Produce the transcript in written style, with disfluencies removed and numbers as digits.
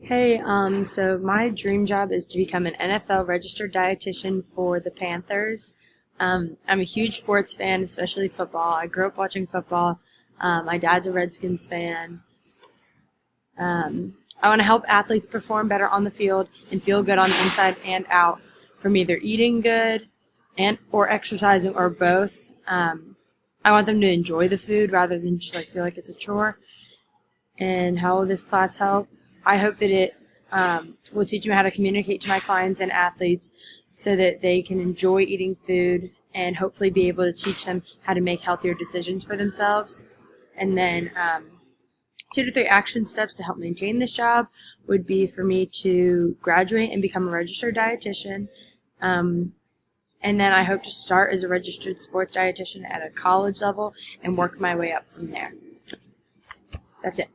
Hey, so my dream job is to become an NFL registered dietitian for the Panthers. I'm a huge sports fan, especially football. I grew up watching football. My dad's a Redskins fan. I want to help athletes perform better on the field and feel good on the inside and out from either eating good and or exercising or both. I want them to enjoy the food rather than just feel like it's a chore. And how will this class help? I hope that it will teach me how to communicate to my clients and athletes so that they can enjoy eating food and hopefully be able to teach them how to make healthier decisions for themselves. And then 2 to 3 action steps to help maintain this job would be for me to graduate and become a registered dietitian. And then I hope to start as a registered sports dietitian at a college level and work my way up from there. That's it.